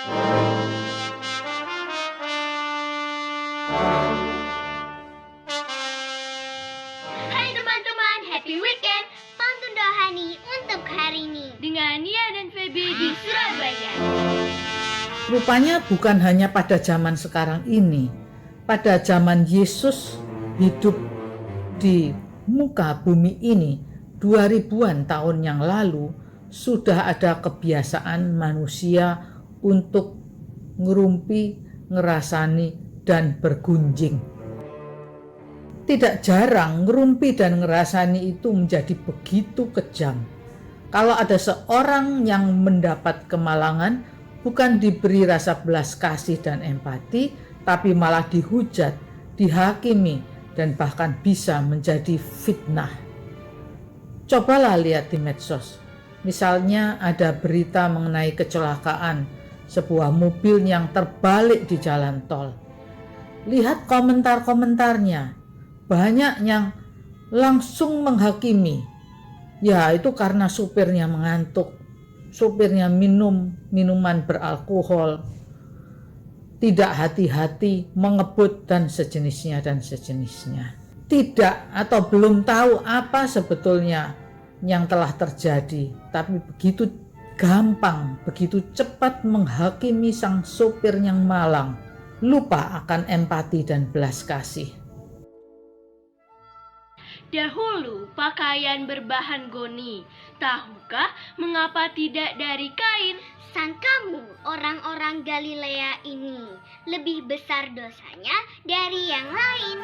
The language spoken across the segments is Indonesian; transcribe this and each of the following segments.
Hai teman-teman, happy weekend. Pantun rohani untuk hari ini dengan Nia dan Feby di Surabaya. Rupanya bukan hanya pada zaman sekarang ini. Pada zaman Yesus hidup di muka bumi ini 2000-an tahun yang lalu, sudah ada kebiasaan manusia untuk ngerumpi, ngerasani, dan bergunjing. Tidak jarang ngerumpi dan ngerasani itu menjadi begitu kejam. Kalau ada seorang yang mendapat kemalangan, bukan diberi rasa belas kasih dan empati, tapi malah dihujat, dihakimi, dan bahkan bisa menjadi fitnah. Cobalah lihat di medsos. Misalnya ada berita mengenai kecelakaan sebuah mobil yang terbalik di jalan tol. Lihat komentar-komentarnya. Banyak yang langsung menghakimi. Ya, itu karena supirnya mengantuk. Supirnya minum minuman beralkohol, tidak hati-hati, mengebut, dan sejenisnya. Tidak atau belum tahu apa sebetulnya yang telah terjadi, tapi begitu gampang, begitu cepat menghakimi sang supir yang malang, lupa akan empati dan belas kasih. Dahulu pakaian berbahan goni. Tahukah mengapa tidak dari kain? Sangkamu orang-orang Galilea ini lebih besar dosanya dari yang lain.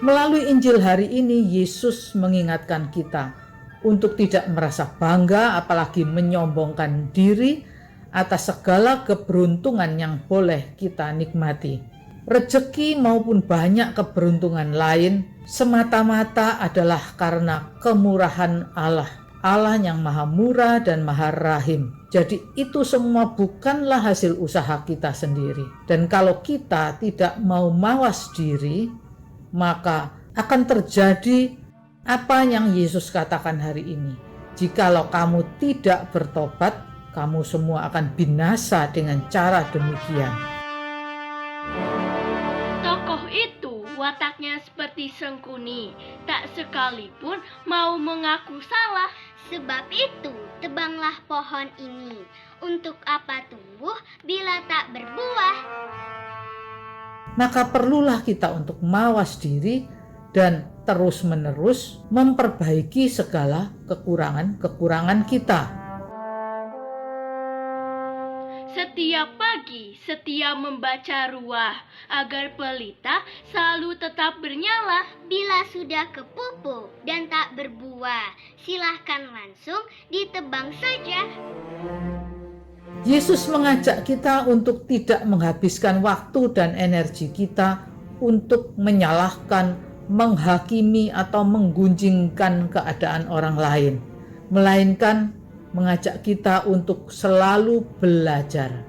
Melalui Injil hari ini, Yesus mengingatkan kita untuk tidak merasa bangga, apalagi menyombongkan diri atas segala keberuntungan yang boleh kita nikmati. Rezeki maupun banyak keberuntungan lain semata-mata adalah karena kemurahan Allah. Allah yang maha murah dan maha rahim. Jadi itu semua bukanlah hasil usaha kita sendiri. Dan kalau kita tidak mau mawas diri, maka akan terjadi apa yang Yesus katakan hari ini. Jikalau kamu tidak bertobat, kamu semua akan binasa dengan cara demikian. Tokoh itu wataknya seperti Sengkuni, tak sekalipun mau mengaku salah. Sebab itu, tebanglah pohon ini. Untuk apa tumbuh bila tak berbuah? Maka perlulah kita untuk mawas diri dan terus-menerus memperbaiki segala kekurangan-kekurangan kita. Setiap pagi, setia membaca ruah, agar pelita selalu tetap bernyala. Bila sudah kepupuk dan tak berbuah, silahkan langsung ditebang saja. Yesus mengajak kita untuk tidak menghabiskan waktu dan energi kita untuk menyalahkan, menghakimi, atau menggunjingkan keadaan orang lain, melainkan mengajak kita untuk selalu belajar.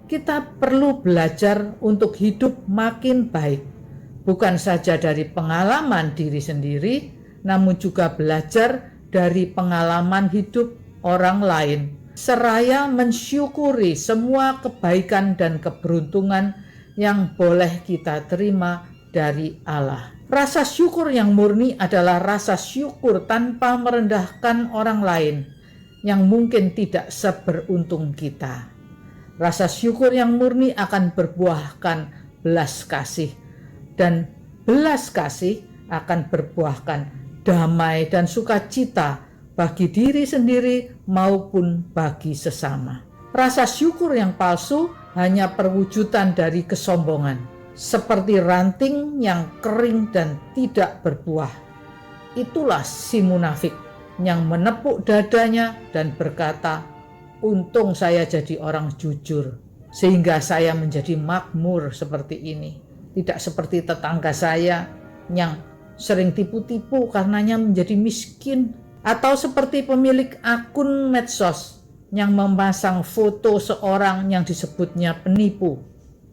Kita perlu belajar untuk hidup makin baik, bukan saja dari pengalaman diri sendiri, namun juga belajar dari pengalaman hidup orang lain, seraya mensyukuri semua kebaikan dan keberuntungan yang boleh kita terima dari Allah. Rasa syukur yang murni adalah rasa syukur tanpa merendahkan orang lain yang mungkin tidak seberuntung kita. Rasa syukur yang murni akan berbuahkan belas kasih, dan belas kasih akan berbuahkan damai dan sukacita bagi diri sendiri maupun bagi sesama. Rasa syukur yang palsu hanya perwujudan dari kesombongan, seperti ranting yang kering dan tidak berbuah. Itulah si munafik yang menepuk dadanya dan berkata, "Untung saya jadi orang jujur, sehingga saya menjadi makmur seperti ini. Tidak seperti tetangga saya yang sering tipu-tipu karenanya menjadi miskin." Atau seperti pemilik akun medsos yang memasang foto seorang yang disebutnya penipu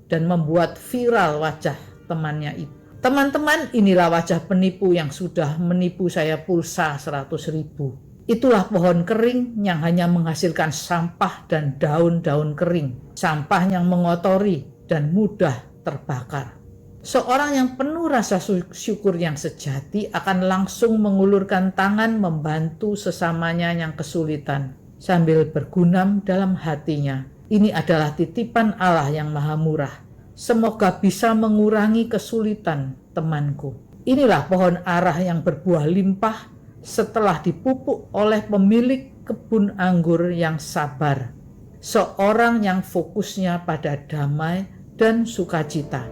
dan membuat viral wajah temannya itu. Teman-teman, inilah wajah penipu yang sudah menipu saya pulsa 100.000. Itulah pohon kering yang hanya menghasilkan sampah dan daun-daun kering, sampah yang mengotori dan mudah terbakar. Seorang yang penuh rasa syukur yang sejati akan langsung mengulurkan tangan membantu sesamanya yang kesulitan sambil bergumam dalam hatinya, "Ini adalah titipan Allah yang maha murah. Semoga bisa mengurangi kesulitan temanku." Inilah pohon ara yang berbuah limpah setelah dipupuk oleh pemilik kebun anggur yang sabar, seorang yang fokusnya pada damai dan sukacita.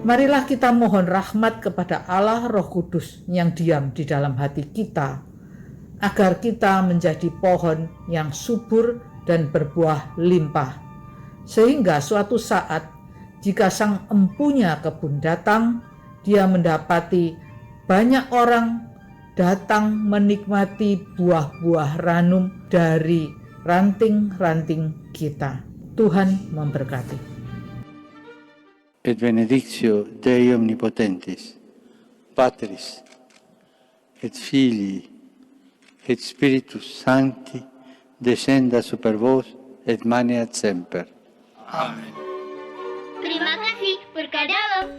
Marilah kita mohon rahmat kepada Allah Roh Kudus yang diam di dalam hati kita, agar kita menjadi pohon yang subur dan berbuah limpah, sehingga suatu saat jika sang empunya kebun datang, dia mendapati banyak orang datang menikmati buah-buah ranum dari ranting-ranting kita. Tuhan memberkati. Et benedictio Dei omnipotentis, Patris, et Filii, et Spiritus Sancti, descenda super vos et maneat semper. Terima kasih, berkah dalam.